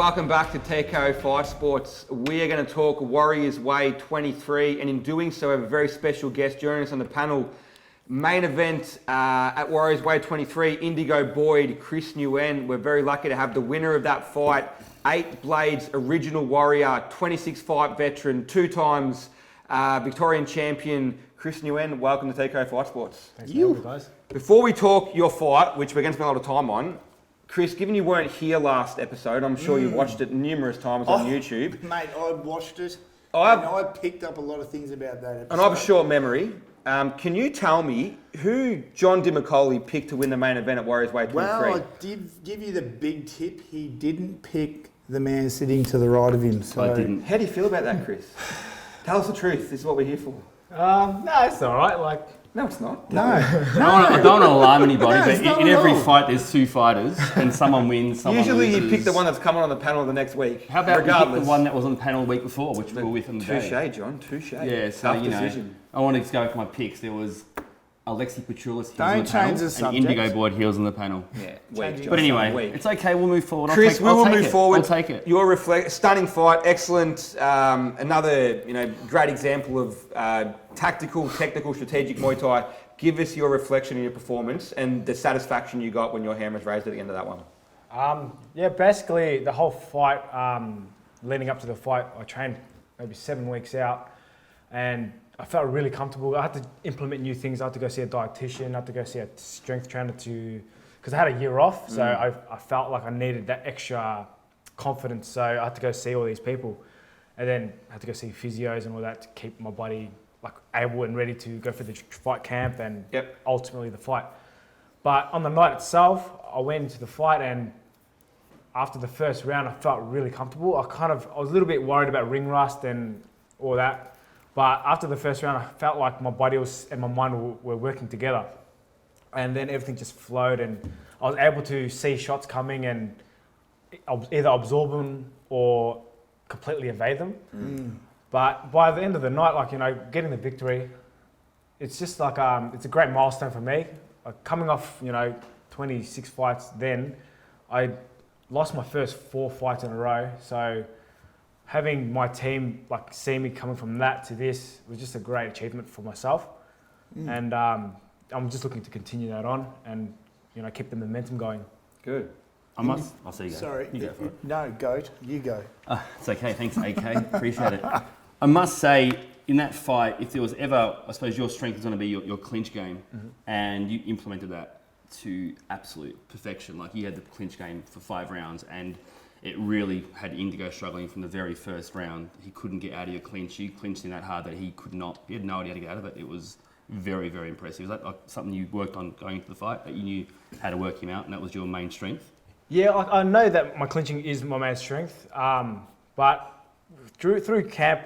welcome back to TKO Fight Sports. We are going to talk Warriors Way 23, and in doing so, we have a very special guest joining us on the panel. Main event at Warriors Way 23, Indigo Boyd, Chris Nguyen. We're very lucky to have the winner of that fight, 8 Blades original warrior, 26 fight veteran, 2 times Victorian champion, Chris Nguyen. Welcome to TKO Fight Sports. Thanks for having me, guys. Before we talk your fight, which we're going to spend a lot of time on, Chris, given you weren't here last episode, I'm sure you watched it numerous times on YouTube. Mate, I watched it and I picked up a lot of things about that episode. And I have a short memory. Can you tell me who John DiMacaulay picked to win the main event at Warriors Way 23? Well, I did give you the big tip. He didn't pick the man sitting to the right of him. So I didn't. How do you feel about that, Chris? Tell us the truth. This is what we're here for. No, it's all right. No, it's not. No. I don't want to alarm anybody, No, it's but not in at every all. fight there's 2 fighters, and someone wins, someone Usually loses. you pick the one that's coming on the panel the next week. How about regardless? we pick the one that was on the panel the week before, which we were with on the day? Touche, John. Touche. Yeah, so Tough you know, decision. I wanted to go with my picks. There was Alexi Petroulis heels Don't on the change panel, the and subject. Indigo Boyd heels on the panel. Yeah, Change weak, it. But anyway, Weak. it's okay. We'll move forward. Chris, we will move forward. I'll take it. Your stunning fight, excellent. Another, great example of tactical, technical, strategic Muay Thai. Give us your reflection on your performance and the satisfaction you got when your hand was raised at the end of that one. Basically the whole fight, leading up to the fight, I trained maybe 7 weeks out, and I felt really comfortable. I had to implement new things. I had to go see a dietitian. I had to go see a strength trainer because I had a year off, so I felt like I needed that extra confidence. So I had to go see all these people, and then I had to go see physios and all that to keep my body able and ready to go for the fight camp and ultimately the fight. But on the night itself, I went into the fight, and after the first round, I felt really comfortable. I was a little bit worried about ring rust and all that. But after the first round, I felt like my body and my mind were working together. And then everything just flowed, and I was able to see shots coming and either absorb them or completely evade them. But by the end of the night, getting the victory, it's just it's a great milestone for me. Coming off, 26 fights then, I lost my first 4 fights in a row. So having my team see me coming from that to this was just a great achievement for myself. And I'm just looking to continue that on and, keep the momentum going. Good. I'll see you go. Sorry. You go for it. No, Goat, you go. It's okay. Thanks, AK. Appreciate it. I must say, in that fight, if there was ever, I suppose your strength is going to be your clinch game, and you implemented that to absolute perfection. You had the clinch game for 5 rounds, and it really had Indigo struggling from the very first round. He couldn't get out of your clinch. You clinched in that hard that he could not. He had no idea how to get out of it. It was very, very impressive. Was that something you worked on going into the fight, that you knew how to work him out, and that was your main strength? Yeah, I know that my clinching is my main strength, but through camp,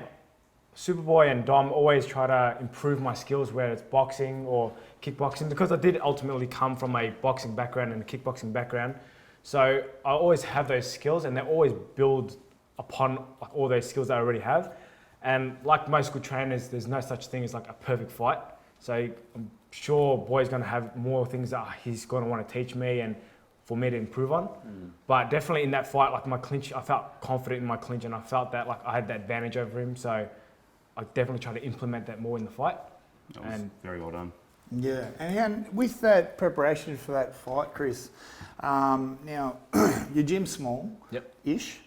Superboy and Dom always try to improve my skills, whether it's boxing or kickboxing, because I did ultimately come from a boxing background and a kickboxing background. So I always have those skills, and they always build upon all those skills that I already have. And like most good trainers, there's no such thing as a perfect fight. So I'm sure Boy's going to have more things that he's going to want to teach me and for me to improve on. But definitely in that fight, my clinch, I felt confident in my clinch, and I felt that I had that advantage over him. So I definitely try to implement that more in the fight. That was very well done. Yeah, and with that preparation for that fight, Chris, now your gym's small-ish.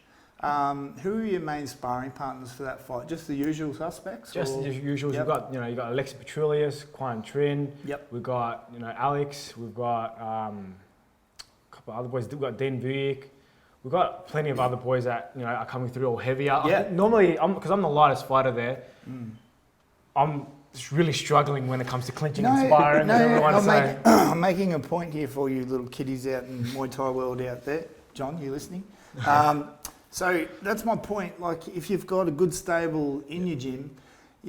Who are your main sparring partners for that fight? Just the usual suspects? Just the usual. You've got you got Alexi Petroulis, Nguyen Trin. We've got Alex. We've got a couple of other boys. We've got Dean Vujik. We've got plenty of other boys that are coming through all heavier. Normally, because I'm the lightest fighter there, I'm just really struggling when it comes to clinching and sparring. I'm making a point here for you little kiddies out in Muay Thai world out there. John, you listening? So that's my point. If you've got a good stable in your gym,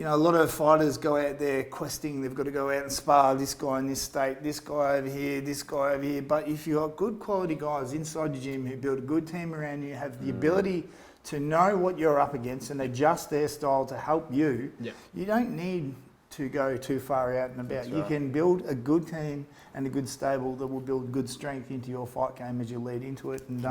a lot of fighters go out there questing. They've got to go out and spar this guy in this state, this guy over here, this guy over here. But if you've got good quality guys inside your gym who build a good team around you, have the ability to know what you're up against and adjust their style to help you, you don't need to go too far out and about. That's You right. can build a good team and a good stable that will build good strength into your fight game as you lead into it. And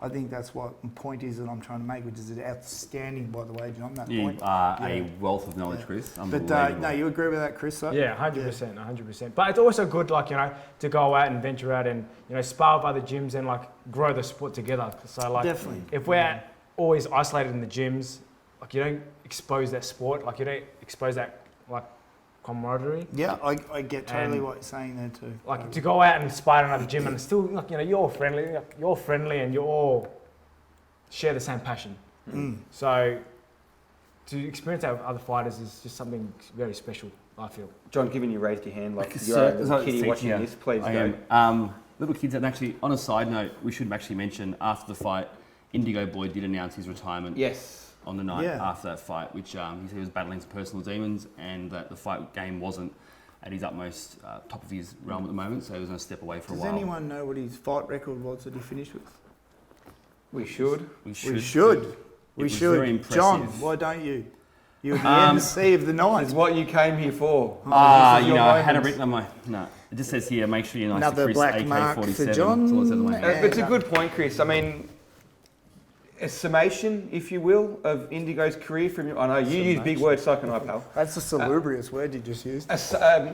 I think that's what the point is that I'm trying to make, which is outstanding, by the way, John, that You point. are Yeah. a wealth of knowledge, Chris. But Unbelievable. no, you agree with that, Chris? Though? Yeah, 100%, 100%. But it's also good, like, you know, to go out and venture out and, you know, spar with other gyms and, like, grow the sport together. So, like, Definitely. if we're always isolated in the gyms, like, you don't expose that sport, like, you don't expose that, like, camaraderie. Yeah, I get totally And- what you're saying there too. Like, to go out and spar in another gym and still, like, you know, you're friendly and you all share the same passion. So, to experience that with other fighters is just something very special, I feel. John, given you raised your hand, like So- you're a so little kitty it's watching here. this, please I go. am. Little kids, and actually, on a side note, we should actually mention after the fight, Indigo Boyd did announce his retirement Yes. on the night Yeah. after that fight, which he said he was battling some personal demons and that the fight game wasn't at his utmost top of his realm at the moment, so he was going to step away for Does a while. anyone know what his fight record was that he finished with? We should. We We should. It We was should. very impressive. John, why don't you? You're the MC of the This night. is what you came here for. Ah, This is you your know, I had it moment. written on my... No, it just says here, make sure you're nice Another to Chris, black mark for AK-47. John. That's all it says on my And- hand. It's a good point, Chris. I mean, a summation, if you will, of Indigo's career from your... I know, you use big words, so can I, pal. That's a salubrious word you just used.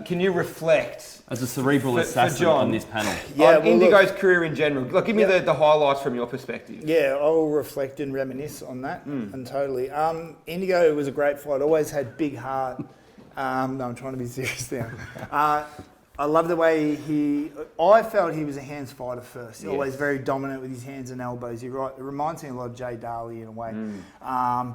Can you reflect As a cerebral For assassin John. on this panel. Yeah, on well, Indigo's career in general? Like, give me Yeah. the highlights from your perspective. Yeah, I'll reflect and reminisce on that, and totally. Indigo was a great fight. Always had big heart. No, I'm trying to be serious now. I love the way I felt he was a hands fighter first. Yes. Always very dominant with his hands and elbows. You're right. It reminds me a lot of Jay Darley in a way.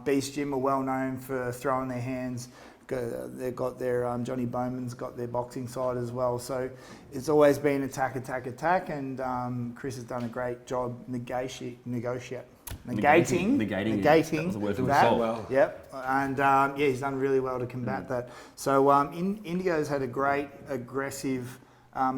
Beast Gym are well known for throwing their hands. They've got their Johnny Bowman's got their boxing side as well. So it's always been attack, and Chris has done a great job negating Negating, yeah. That was a word for that. assault. Well. Yep, and yeah, he's done really well to combat that. So Indigo's had a great aggressive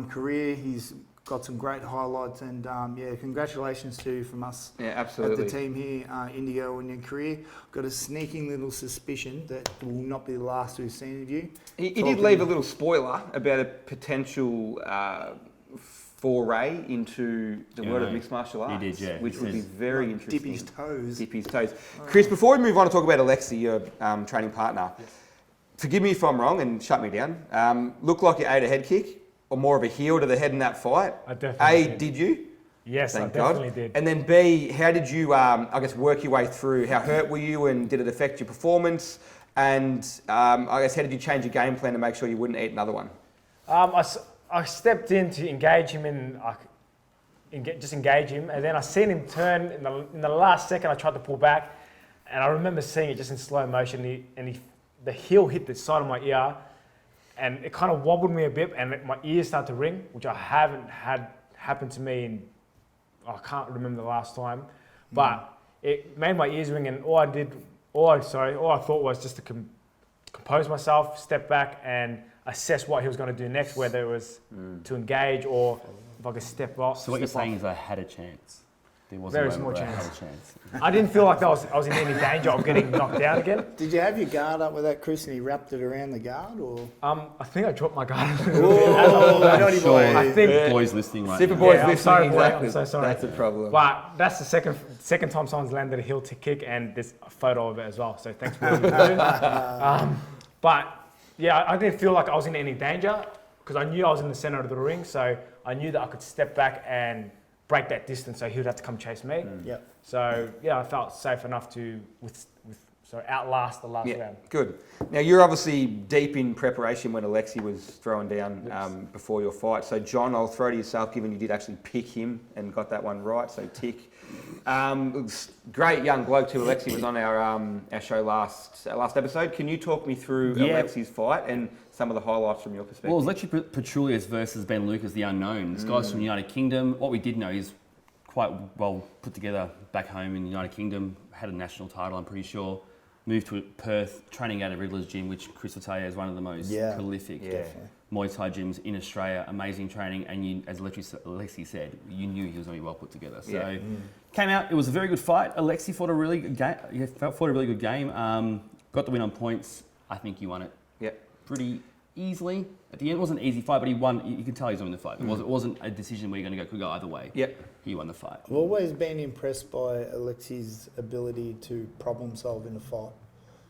career. He's got some great highlights, and yeah, congratulations to from us Yeah, at absolutely. the team here, Indigo, on your career. Got a sneaking little suspicion that will not be the last we've seen of you. He did Talking- leave a little spoiler about a potential foray into the Yeah, world of no, mixed martial arts. he did, yeah. Which He would be says- very interesting. Dip his toes. Dip his toes. Chris, before we move on to talk about Alexi, your training partner, forgive me if I'm wrong and shut me down. Looked like you ate a head kick or more of a heel to the head in that fight. I definitely A, did you? Yes, Thank I God. definitely did. And then B, how did you, I guess, work your way through? How hurt were you, and did it affect your performance? And I guess, how did you change your game plan to make sure you wouldn't eat another one? I stepped in to engage him just engage him, and then I seen him turn in the last second. I tried to pull back, and I remember seeing it just in slow motion. The heel hit the side of my ear, and it kind of wobbled me a bit, and my ears started to ring, which I haven't had happen to me in, I can't remember the last time, but it made my ears ring, and all I thought was just to compose myself, step back, and assess what he was going to do next, whether it was to engage or if I could step off. So what you're step saying off. is I had a chance. There was Very a way small where I chance. had a chance. I didn't feel like I was in any danger of getting knocked down again. Did you have your guard up with that, Chris, and he wrapped it around the guard, or? I think I dropped my guard. Oh, naughty Sure. boy. I think- Boys listening right Super now. Boy's Yeah, I'm listening, sorry, boy. exactly. I'm so sorry. That's a problem. But that's the second time someone's landed a heel to kick, and there's a photo of it as well. So thanks for what you do. But yeah, I didn't feel like I was in any danger because I knew I was in the center of the ring. So I knew that I could step back and break that distance. So he would have to come chase me. Yep. So yeah, I felt safe enough to outlast the last Yeah, round. good. Now, you're obviously deep in preparation when Alexi was thrown down before your fight. So, John, I'll throw to yourself, given you did actually pick him and got that one right. So, tick. Great young bloke too. Alexi was on our show last episode. Can you talk me through Yeah. Alexi's fight and some of the highlights from your perspective? Well, it was Lecce Petrulius versus Ben Lucas, the unknown. This guy's from the United Kingdom. What we did know is quite well put together back home in the United Kingdom. Had a national title, I'm pretty sure. Moved to Perth, training out of Riddler's Gym, which Chris will tell you is one of the most prolific Muay Thai gyms in Australia. Amazing training, and you, as Alexi said, you knew he was going to be well put together. So came out. It was a very good fight. Alexi fought a really good game. Got the win on points. I think you won it. Yeah. pretty easily. At the end, it wasn't an easy fight, but he won. You could tell he's winning the fight. It wasn't a decision where could go either way. Yep. He won the fight. I've always been impressed by Alexi's ability to problem solve in a fight.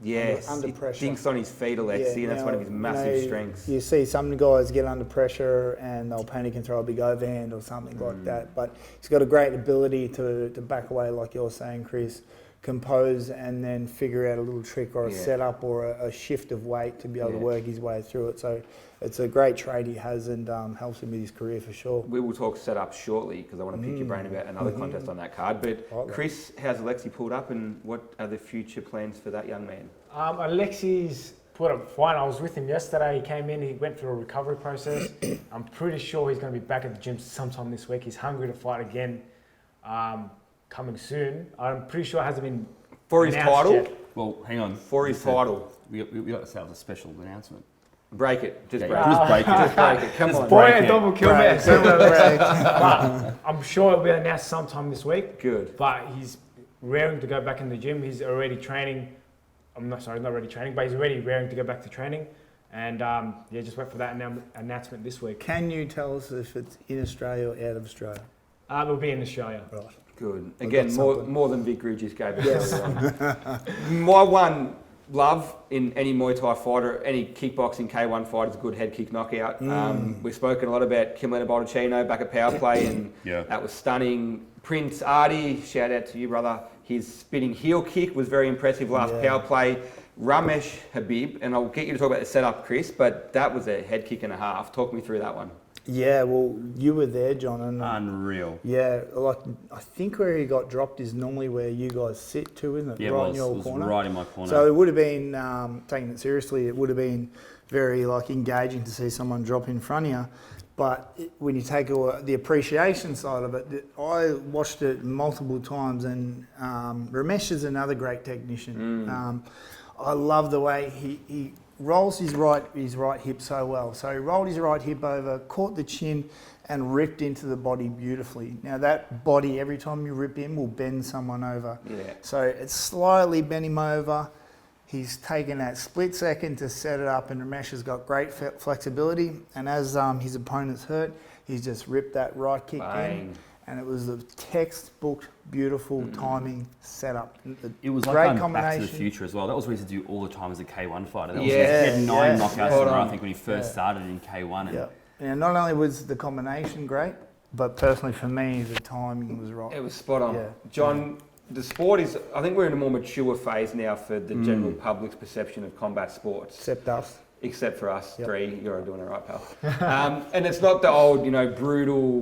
Yes, Under he pressure. thinks on his feet, Alexi, and that's one of his massive strengths. You see some guys get under pressure and they'll panic and throw a big overhand or something like that. But he's got a great ability to back away, like you're saying, Chris, compose and then figure out a little trick or a setup or a shift of weight to be able to work his way through it. So it's a great trait he has and helps him with his career for sure. We will talk setup shortly because I want to pick your brain about another contest on that card. But Chris, how's Alexi pulled up and what are the future plans for that young man? Alexi's put up fine. I was with him yesterday. He came in, he went through a recovery process. I'm pretty sure he's going to be back at the gym sometime this week. He's hungry to fight again, coming soon. I'm pretty sure it hasn't been For his announced title? yet. Well, hang on. For his title. We got ourselves a special announcement. Break it. Just break Just it. break it. Just break it. Come on. Boy, break a it. double kill me. But I'm sure it'll be announced sometime this week. Good. But he's raring to go back in the gym. He's already training. Not already training, but he's already raring to go back to training. And just wait for that announcement this week. Can you tell us if it's in Australia or out of Australia? It'll be in Australia. Right. Good. I've Again, got more than Vic Ridge just gave us Yes. earlier on. My one love in any Muay Thai fighter, any kickboxing K1 fighter is a good head kick knockout. We've spoken a lot about Kimlena Baldacchino back at Power Play, and that was stunning. Prince Artie, shout out to you, brother. His spinning heel kick was very impressive last Power Play. Ramesh Habib, and I'll get you to talk about the setup, Chris, but that was a head kick and a half. Talk me through that one. Yeah, well, you were there, John. And Unreal. yeah, like I think where he got dropped is normally where you guys sit too, isn't it? Yeah, right it in your was corner. right in my corner. So it would have been, taking it seriously, it would have been very engaging to see someone drop in front of you. But when you take the appreciation side of it, I watched it multiple times, and Ramesh is another great technician. I love the way he rolls his right hip so well. So he rolled his right hip over, caught the chin, and ripped into the body beautifully. Now that body, every time you rip in, will bend someone over. Yeah. So it's slightly bent him over. He's taken that split second to set it up, and Ramesh has got great flexibility. And as his opponent's hurt, he's just ripped that right kick in. And it was a textbook, beautiful timing setup. It was great like combination. Back to the Future as well. That was what he used to do all the time as a K1 fighter. That was, Yeah. he had 9 knockouts in a row, I on. think, when he first started in K1. And And not only was the combination great, but personally for me, the timing was right. It was spot on. Yeah. John, the sport is, I think we're in a more mature phase now for the general public's perception of combat sports. Except us. Except for us three, you're doing it right, pal. And it's not the old, brutal,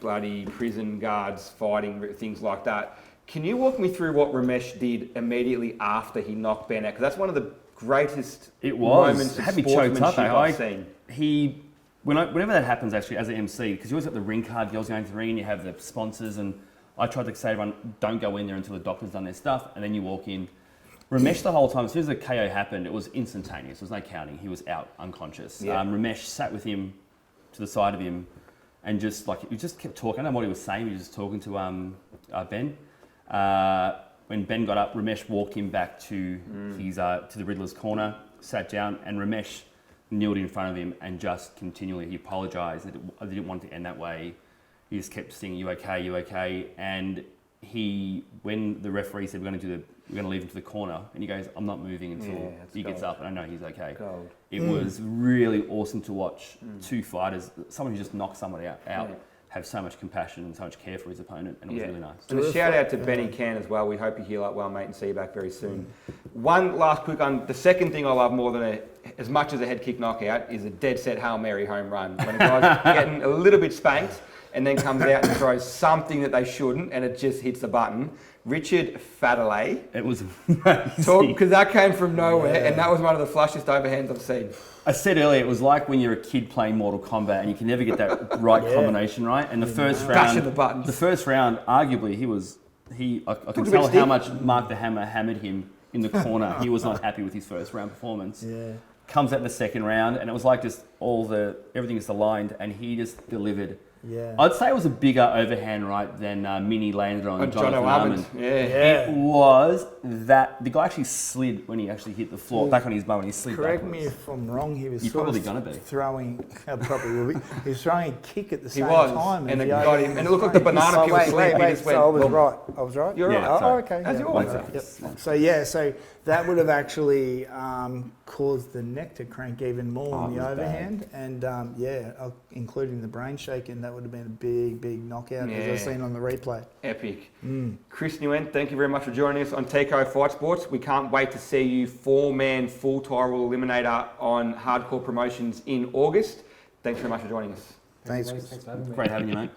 bloody prison guards fighting, things like that. Can you walk me through what Ramesh did immediately after he knocked Ben out? Because that's one of the greatest moments of It had me choked up. sportsmanship I've seen. Whenever that happens, actually, as an MC, because you always got the ring card girls going to the ring, and you have the sponsors, and I tried to say to everyone, don't go in there until the doctor's done their stuff, and then you walk in. Ramesh the whole time, as soon as the KO happened, it was instantaneous. There was no counting. He was out, unconscious. Yeah. Ramesh sat with him to the side of him and just he just kept talking. I don't know what he was saying. He was just talking to Ben. When Ben got up, Ramesh walked him back to his to the Riddler's corner, sat down, and Ramesh kneeled in front of him and just continually, he apologised. I didn't want it to end that way. He just kept saying, "You okay? You okay?" And when the referee said we're going to leave him to the corner, and he goes, "I'm not moving until he gets up, and I know he's okay." Gold. It was really awesome to watch two fighters, someone who just knocked somebody out, have so much compassion and so much care for his opponent, and it was really nice. And a shout out to Benny Can as well. We hope you heal up well, mate, and see you back very soon. One last quick one. The second thing I love more than as much as a head kick knockout is a dead set Hail Mary home run. When a guy's getting a little bit spanked and then comes out and throws something that they shouldn't, and it just hits the button. Richard Fadalay. It was amazing. Because that came from nowhere, and that was one of the flushest overhands I've seen. I said earlier, it was like when you're a kid playing Mortal Kombat and you can never get that right combination right. And the first round, arguably, I could tell how much Mark the Hammer hammered him in the corner. He was not happy with his first round performance. Comes out in the second round, and it was like just everything is aligned, and he just delivered Yeah. I'd say it was a bigger overhand right than Mini landed on On Jonathan Jono Armand. Yeah. It was that the guy actually slid when he actually hit the floor, back on his bum, and he slid Correct backwards. me if I'm wrong. He was You're sort probably of gonna be. throwing. Probably will be. He was throwing a kick at the He same was, time. and as it the got other him. one And it was looked like the throwing. banana peel wait, slid. He wait, just so I was went, right. I was right. You're Yeah, right. Oh, sorry. okay. As yeah. you always Yep. say. So yeah, so that would have actually caused the neck to crank even more on it the was bad. overhand, and including the brain shaking, that would have been a big knockout, as Yeah. I've seen on the replay. Epic. Chris Nguyen, thank you very much for joining us on TKO Fight Sports. We can't wait to see you 4-man full title eliminator on Hardcore Promotions in August. Thanks very much for joining us. Thanks. Thanks for having me. Great having you, mate.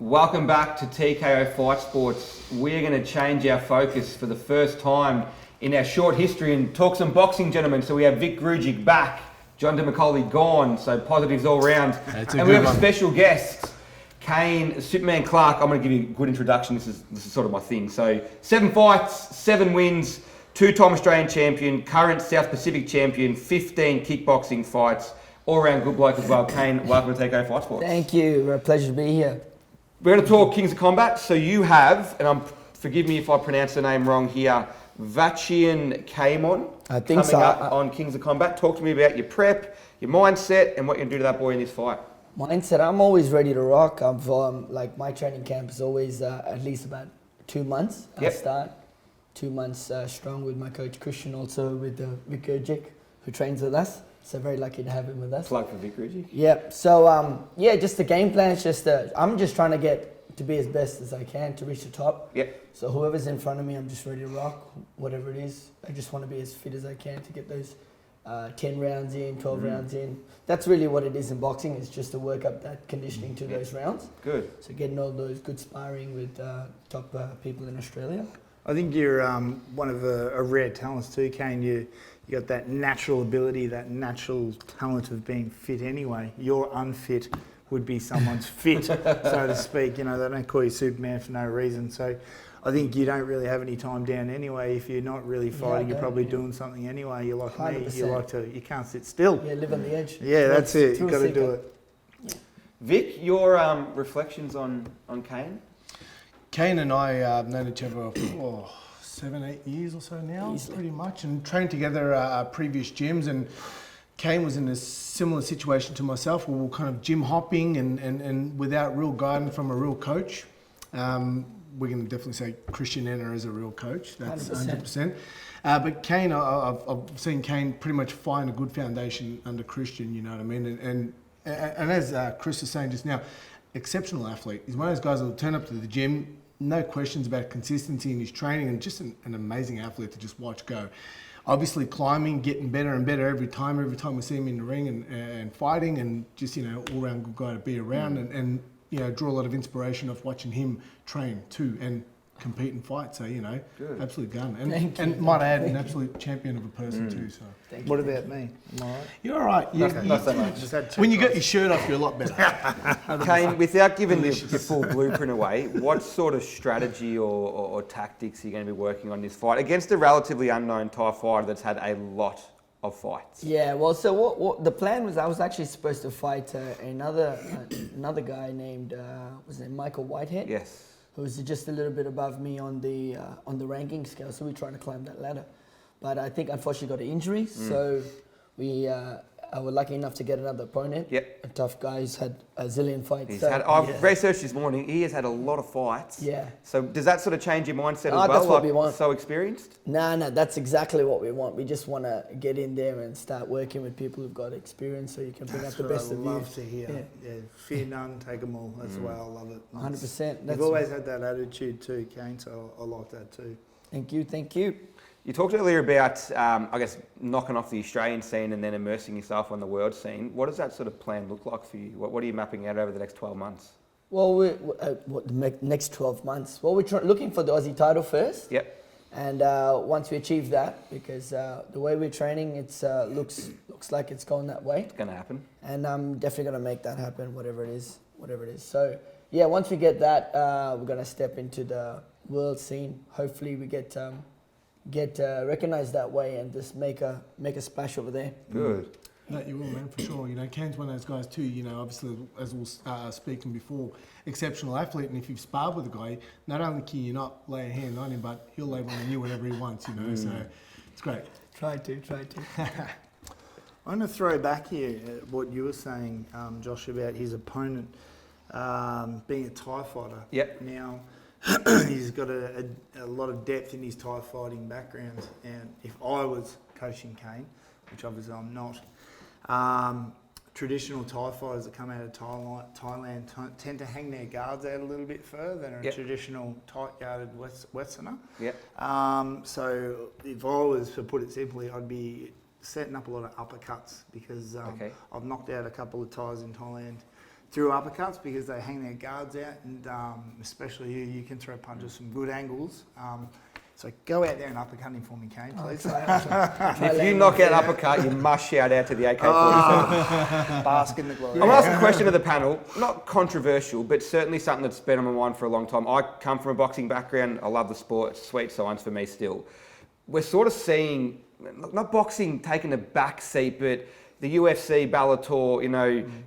Welcome back to TKO Fight Sports. We're going to change our focus for the first time in our short history and talk some boxing, gentlemen. So we have Vic Grujic back, John DeMcCauley gone, so positives all round. And we have a special guest, Kayne Superman Clarke. I'm going to give you a good introduction. This is sort of my thing. So 7 fights, 7 wins, 2-time Australian champion, current South Pacific champion, 15 kickboxing fights, all-round good bloke as well. Kayne, welcome to TKO Fight Sports. Thank you. A pleasure to be here. We're going to talk Kings of Combat. So you have, and forgive me if I pronounce the name wrong here, Vachian Kamon. I think coming so. up on Kings of Combat. Talk to me about your prep, your mindset, and what you're going to do to that boy in this fight. Mindset, I'm always ready to rock. Like my training camp is always at least about 2 months. I Yep. start 2 months strong with my coach Christian, also with Vic Grujic, who trains with us. So very lucky to have him with us. Plug for Vic Grujic. Yeah. So just the game plan is just I'm just trying to get to be as best as I can to reach the top. Yep. So whoever's in front of me, I'm just ready to rock, whatever it is. I just want to be as fit as I can to get those 10 rounds in, 12 rounds in. That's really what it is in boxing. It's just to work up that conditioning to those rounds. Good. So getting all those good sparring with top people in Australia. I think you're one of a rare talents too, Kane. You got that natural ability, that natural talent of being fit anyway. You're unfit would be someone's fit, so to speak. You know, they don't call you Superman for no reason. So I think you don't really have any time down anyway. If you're not really fighting, you're probably doing something anyway. You're like me. 100%. You can't sit still. Yeah, live on the edge. Yeah, that's it. Thrill You've got to do seeker. it. Vic, your reflections on Kayne? Kane and I have known each other for 7, 8 years or so now, Easily. pretty much, and trained together at previous gyms. And Kane was in a similar situation to myself, where we were kind of gym hopping and without real guidance from a real coach. We're going to definitely say Christian Enner is a real coach. That's 100%. But Kane, I've seen Kane pretty much find a good foundation under Christian. You know what I mean? And as Chris was saying just now, exceptional athlete. He's one of those guys that will turn up to the gym, no questions about consistency in his training, and just an amazing athlete to just watch go. Obviously climbing, getting better and better every time we see him in the ring and fighting, and just, you know, all round good guy to be around and you know, draw a lot of inspiration off watching him train too and compete and fight. So, you know, Good. absolute gun. Thank you. And might add, an absolute champion of a person too. So Thank What you. about me? Am I right? you're all right. Not so much. Just had two When you got guys. your shirt off, you're a lot better. Kayne, without giving your full blueprint away, what sort of strategy or tactics are you going to be working on this fight against a relatively unknown Thai fighter that's had a lot of fights? Yeah, well, so what the plan was, I was actually supposed to fight another guy named was his name Michael Whitehead, Yes. who was just a little bit above me on the ranking scale. So we were trying to climb that ladder, but I think unfortunately got an injury. So we we're lucky enough to get another opponent. Yep. A tough guy who's had a zillion fights. He's so- had, I've researched this morning. He has had a lot of fights. Yeah. So does that sort of change your mindset as well? That's what we want. So experienced. No, that's exactly what we want. We just want to get in there and start working with people who've got experience, so you can bring That's out the what best I of you. love to hear. Yeah. Fear none, take them all. That's the way I love it. 100%. You've always had that attitude too, Kane, so I like that too. Thank you. You talked earlier about, I guess, knocking off the Australian scene and then immersing yourself on the world scene. What does that sort of plan look like for you? What are you mapping out over the next 12 months? Well, next 12 months. Well, we're looking for the Aussie title first. Yep. And once we achieve that, because the way we're training, it's looks like it's going that way. It's going to happen. And I'm definitely going to make that happen, whatever it is. So, yeah, once we get that, we're going to step into the world scene. Hopefully we get recognized that way and just make a splash over there. Good. No, you will, man, for sure. You know, Kane's one of those guys too. You know, obviously, as we were speaking before, exceptional athlete. And if you've sparred with a guy, not only can you not lay a hand on him, but he'll lay one on you whenever he wants. You know, so it's great. Try to. I'm going to throw back here at what you were saying, Josh, about his opponent being a Thai fighter. Yep. Now, he's got a lot of depth in his Thai fighting background, and if I was coaching Kane, which obviously I'm not, traditional Thai fighters that come out of Thailand tend to hang their guards out a little bit further than a traditional tight-guarded Westerner. Yep. So if I was to put it simply, I'd be setting up a lot of uppercuts because I've knocked out a couple of Thais in Thailand through uppercuts because they hang their guards out, and especially you can throw punches from good angles. So go out there and uppercut him for me, Kane, please. If you knock out an uppercut, you must shout out to the AK-47. Bask in the glory. I'm going to ask a question to the panel, not controversial, but certainly something that's been on my mind for a long time. I come from a boxing background. I love the sport. It's sweet science for me still. We're sort of seeing, not boxing taking a back seat, but the UFC, Bellator,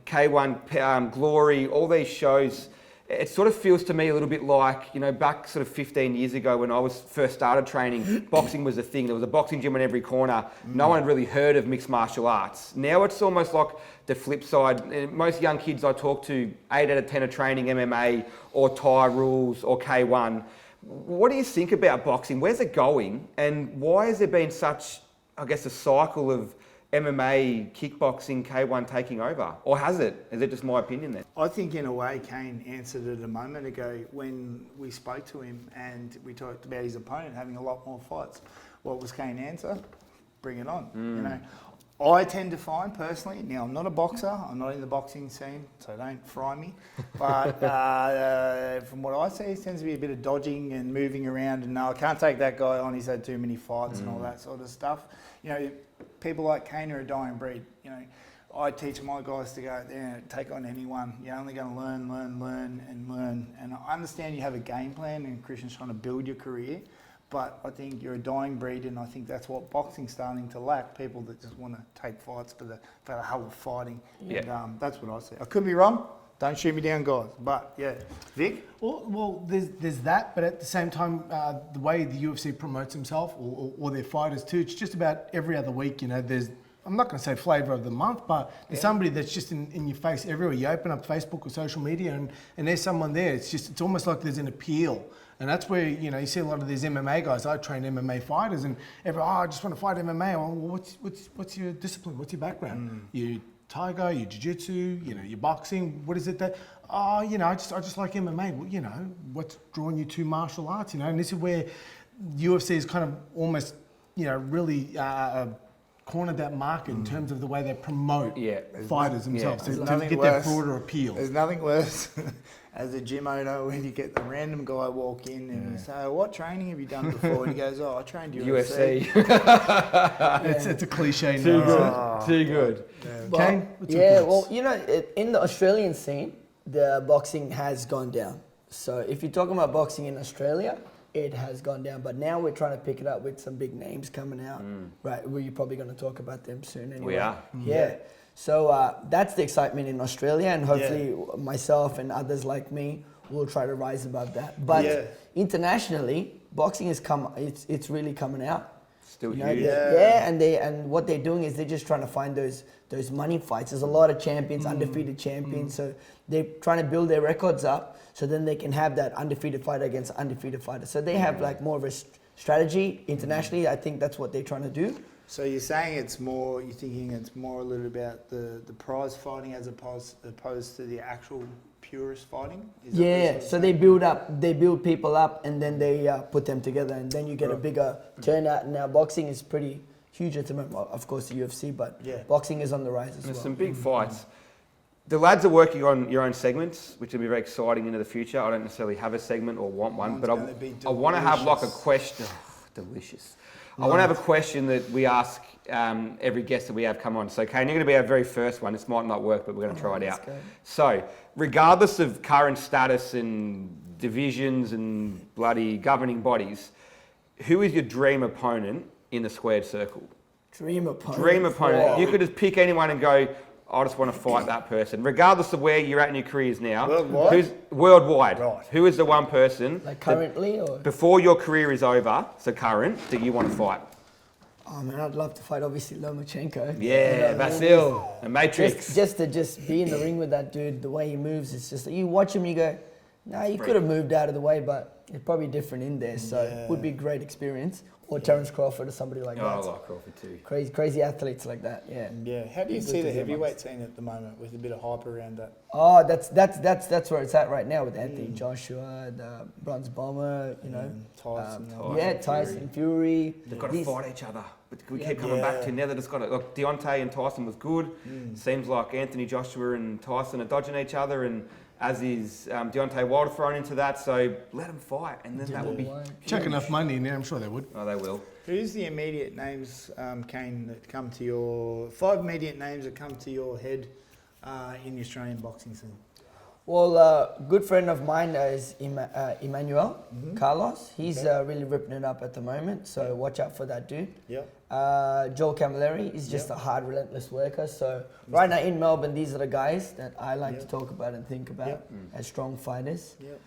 K1, Glory, all these shows, it sort of feels to me a little bit like, back sort of 15 years ago when I was first started training, boxing was a thing. There was a boxing gym on every corner. No one had really heard of mixed martial arts. Now it's almost like the flip side. Most young kids I talk to, 8 out of 10 are training MMA or Thai rules or K1. What do you think about boxing? Where's it going? And why has there been such, I guess, a cycle of MMA, kickboxing, K1 taking over? Or has it? Is it just my opinion then? I think in a way Kane answered it a moment ago when we spoke to him and we talked about his opponent having a lot more fights. What was Kane's answer? Bring it on. I tend to find personally, now I'm not a boxer, I'm not in the boxing scene, so don't fry me, but from what I see, it tends to be a bit of dodging and moving around, and no, I can't take that guy on, he's had too many fights and all that sort of stuff. People like Kane are a dying breed. I teach my guys to go out there and take on anyone. You're only going to learn. And I understand you have a game plan and Christian's trying to build your career, but I think you're a dying breed, and I think that's what boxing's starting to lack, people that just want to take fights for the hell of fighting. Yeah. And that's what I see. I could be wrong. Don't shoot me down, guys. But, yeah. Vic? Well, there's that, but at the same time, the way the UFC promotes himself or their fighters too, it's just about every other week, there's, I'm not going to say flavour of the month, but there's somebody that's just in your face everywhere. You open up Facebook or social media and there's someone there. It's almost like there's an appeal. And that's where, you see a lot of these MMA guys. I train MMA fighters and I just want to fight MMA. Well, what's your discipline? What's your background? You Tiger, you jiu-jitsu, your boxing. What is it that, I just like MMA. Well, what's drawing you to martial arts, and this is where UFC is kind of almost, really cornered that market in terms of the way they promote fighters themselves to get that broader appeal. There's nothing worse as a gym owner when you get the random guy walk in and you say, what training have you done before? And he goes, I trained UFC. It's a cliche now. Too good. Too good. Kane, what's your thoughts? Well, in the Australian scene, the boxing has gone down. So if you're talking about boxing in Australia, it has gone down. But now we're trying to pick it up with some big names coming out. Right, we're probably going to talk about them soon anyway. We are. Yeah. So that's the excitement in Australia, and hopefully myself and others like me will try to rise above that. But internationally, boxing has it's really coming out. Still You know, huge. and what they're doing is they're just trying to find those money fights. There's a lot of champions, undefeated champions, so they're trying to build their records up, so then they can have that undefeated fighter against undefeated fighter. So they have like more of a strategy internationally. I think that's what they're trying to do. So you're saying you're thinking it's more a little about the prize fighting as opposed to the actual purist fighting? Is that what you're Yeah, sort of so they build people up, and then they put them together, and then you get a bigger turnout. And now boxing is pretty huge at the moment. Well, of course, the UFC, but boxing is on the rise as There's well. some big fights. The lads are working on your own segments, which will be very exciting into the future. I don't necessarily have a segment or want one, but I want to have like a question. Delicious. I want to have a question that we ask every guest that we have come on. So, Kayne, you're going to be our very first one. This might not work, but we're going to try it out. Go. So, regardless of current status and divisions and bloody governing bodies, who is your dream opponent in the squared circle? Dream opponent. Dream opponent. Wow. You could just pick anyone and go, I just want to fight that person, regardless of where you're at in your careers now. Worldwide? Who's worldwide? Right. Who is the one person Like that currently, or before your career is over, so current, that you want to fight? oh man, I'd love to fight obviously Lomachenko. Yeah, Vasil, the Matrix. Just to be in the ring with that dude, the way he moves, it's just you watch him and you go, nah, you could have moved out of the way, but it's probably different in there. So it would be a great experience. Or Terence Crawford or somebody like Oh, I that. like Crawford too. Crazy athletes like that. Yeah. Yeah. How do you Good see to the hear heavyweight scene at the moment with a bit of hype around that? Oh, that's where it's at right now with Anthony Joshua, the Bronze Bomber, you know. Tyson. Tyson Fury. They've got to These- fight each other. But we keep coming back to now that it's got to. Look, Deontay and Tyson was good. Seems like Anthony Joshua and Tyson are dodging each other, and as is Deontay Wilder thrown into that. So let them fight, and then that will be. Chuck enough money in there, I'm sure they would. Oh, they will. Who's the immediate names, Kayne, that come to your 5 immediate names that come to your head in the Australian boxing scene? Well, a good friend of mine is Emmanuel Carlos. He's really ripping it up at the moment, so watch out for that dude. Yep. Joel Camilleri is just a hard, relentless worker. So right now in Melbourne, these are the guys that I like to talk about and think about as strong fighters. Yep.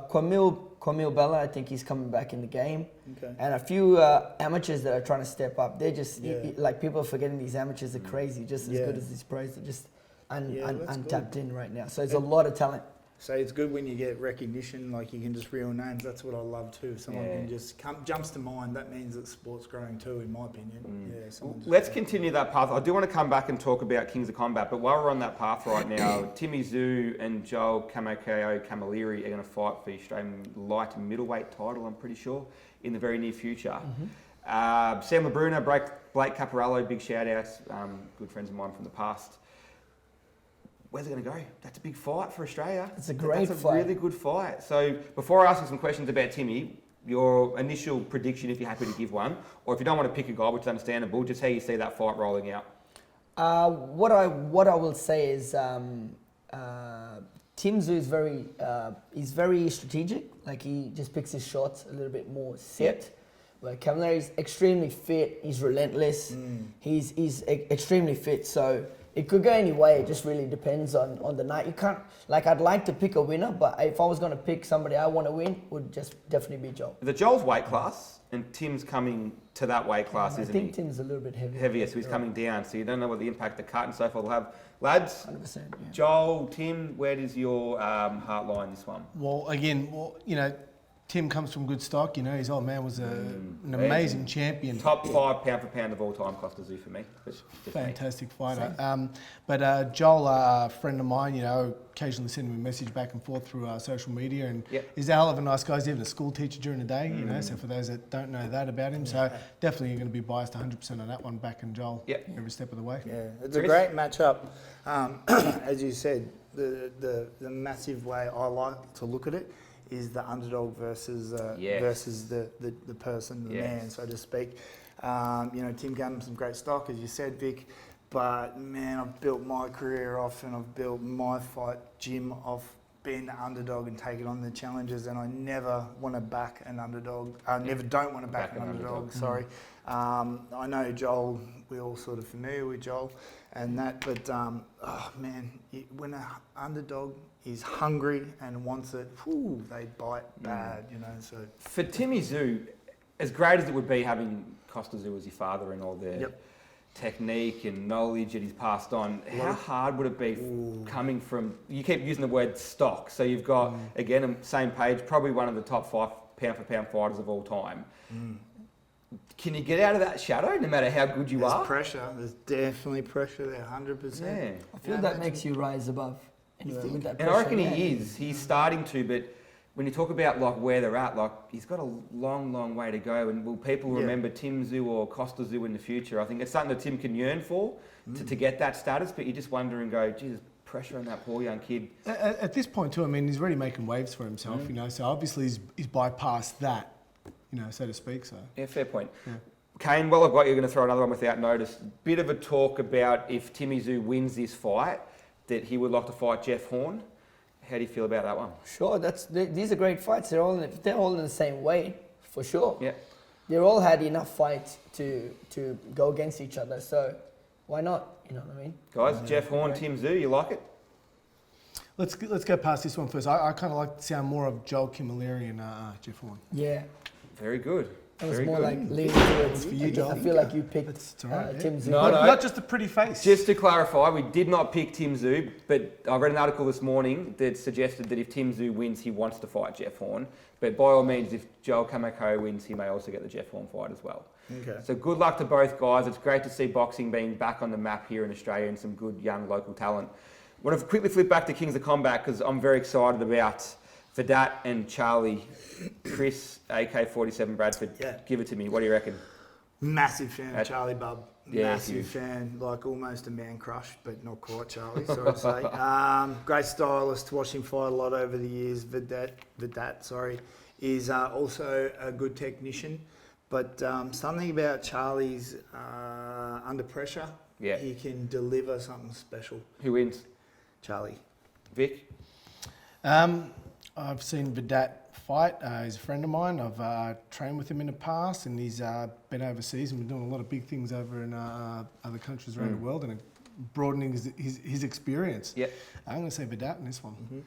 Kwamil Bella, I think he's coming back in the game. Okay. And a few amateurs that are trying to step up. They're just, like people are forgetting these amateurs are crazy, just as good as these pros. They're just untapped in right now. So there's a lot of talent. So it's good when you get recognition, like you can just real names. That's what I love too. If someone can just jumps to mind, that means that sport's growing too, in my opinion. Let's continue that path. I do want to come back and talk about Kings of Combat, but while we're on that path right now, Timmy Zhu and Joel Camilleri are going to fight for the Australian light and middleweight title, I'm pretty sure, in the very near future. Sam Labruno, Blake Caporello, big shout outs, good friends of mine from the past. Where's it going to go? That's a big fight for Australia. It's a great That's a fight. really good fight. So before I ask you some questions about Timmy, your initial prediction, if you're happy to give one, or if you don't want to pick a guy, which is understandable, just how you see that fight rolling out. What I will say is Tim Zhu is very strategic. Like he just picks his shots a little bit more set. Where Camilleri is extremely fit. He's relentless. He's extremely fit. So it could go any way. It just really depends on the night. You can't, like, I'd like to pick a winner, but if I was going to pick somebody I want to win, would just definitely be Joel. The Joel's weight class, and Tim's coming to that weight class, isn't he? I think Tim's a little bit heavier. Heavier, so he's coming down. So you don't know what the impact the cut and so forth will have. Lads, 100%. Yeah. Joel, Tim, where does your heart lie in this one? Well, again, you know, Tim comes from good stock. You know, his old man was an amazing champion. Top 5 pound for pound of all time, Costa Zoo for me. Fantastic fighter. But Joel, a friend of mine, you know, occasionally send him a message back and forth through social media, and he's a hell of a nice guy. He's even a school teacher during the day, you know, so for those that don't know that about him, so definitely you're going to be biased 100% on that one, backing Joel every step of the way. Yeah, it's a great matchup. As you said, the massive way I like to look at it is the underdog versus the person, the man, so to speak. You know, Tim gave him some great stock, as you said, Vic. But man, I've built my career off, and I've built my fight gym off being the underdog and taking on the challenges. And I never want to back an underdog. I never don't want to back an underdog. Sorry. I know Joel. We're all sort of familiar with Joel and that. But oh man, when an underdog is hungry and wants it, whew, they bite bad. You know. So for Timmy Zhu, as great as it would be having Costa was your father and all the Yep. technique and knowledge that he's passed on. How hard would it be coming from, you keep using the word stock, so you've got, again, same page, probably one of the top 5 pound-for-pound fighters of all time. Can you get out of that shadow no matter how good you There's are? pressure. There's definitely pressure there, 100%. Yeah. I feel that makes you rise above anything with that And pressure. I reckon yeah. he is. He's starting to, but when you talk about like where they're at, like he's got a long, long way to go. And will people remember Tim Tszyu or Costa Tszyu in the future? I think it's something that Tim can yearn for to get that status. But you just wonder and go, geez, pressure on that poor young kid. At this point too, I mean, he's already making waves for himself, you know. So obviously he's bypassed that, you know, so to speak. So Yeah, fair point. Yeah. Kane, well, I've got you going to throw another one without notice. Bit of a talk about if Timmy Tszyu wins this fight, that he would like to fight Jeff Horn. How do you feel about that one? Sure, these are great fights. They're all in the same weight, for sure. Yeah. They've all had enough fights to go against each other. So why not? You know what I mean? Guys, Jeff Horn, Tim Tszyu, you like it? let's go past this one first. I kind of like the sound more of Joel Kimmeleri and Jeff Horn. Yeah. Very good. It was Very more good. like leaning towards. for you, Joel. I feel like you picked It's all right, Tim Tszyu. No, no. Not just a pretty face. Just to clarify, we did not pick Tim Tszyu, but I read an article this morning that suggested that if Tim Tszyu wins, he wants to fight Jeff Horn. But by all means, if Joel Kamako wins, he may also get the Jeff Horn fight as well. Okay. So good luck to both guys. It's great to see boxing being back on the map here in Australia and some good young local talent. I want to quickly flip back to Kings of Combat because I'm very excited about Vedat and Charlie. Chris, AK-47 Bradford, give it to me. What do you reckon? Massive fan of Charlie Bub. Yeah, Massive huge. fan, like almost a man crush, but not quite Charlie, sorry to say. Great stylist, watched him fight a lot over the years. Vedat, is also a good technician. But something about Charlie's under pressure, he can deliver something special. Who wins? Charlie. Vic? I've seen Vedat fight. He's a friend of mine. I've trained with him in the past, and he's been overseas and been doing a lot of big things over in other countries around the world and broadening his experience. Yep. I'm going to say Vedat in this one. Do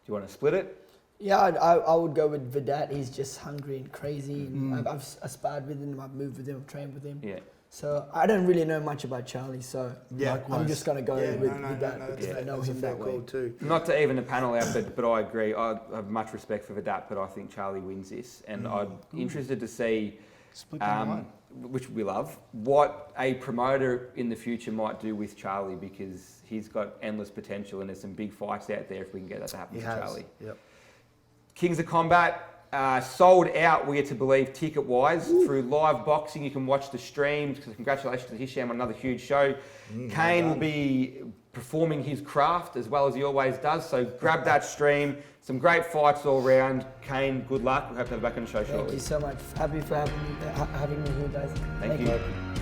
you want to split it? Yeah, I would go with Vedat. He's just hungry and crazy. And I've sparred with him, I've moved with him, I've trained with him. Yeah. So I don't really know much about Charlie, so Likewise. I'm just going to go with Vedat No, because I know that's a him fair that way. call too. Not to even the panel out, but I agree. I have much respect for Vedat, but I think Charlie wins this. And I'm interested to see, Split down the line. which we love, what a promoter in the future might do with Charlie because he's got endless potential and there's some big fights out there if we can get that to happen He for has. Charlie. Yep. Kings of Combat, sold out, we're to believe, ticket-wise. Through live boxing, you can watch the streams. Congratulations to Hisham on another huge show. Kane will be performing his craft as well as he always does, so grab that stream. Some great fights all round. Kane, good luck. We hope to have you back on the show shortly. Thank you so much. Happy for having me here, guys. Thank you.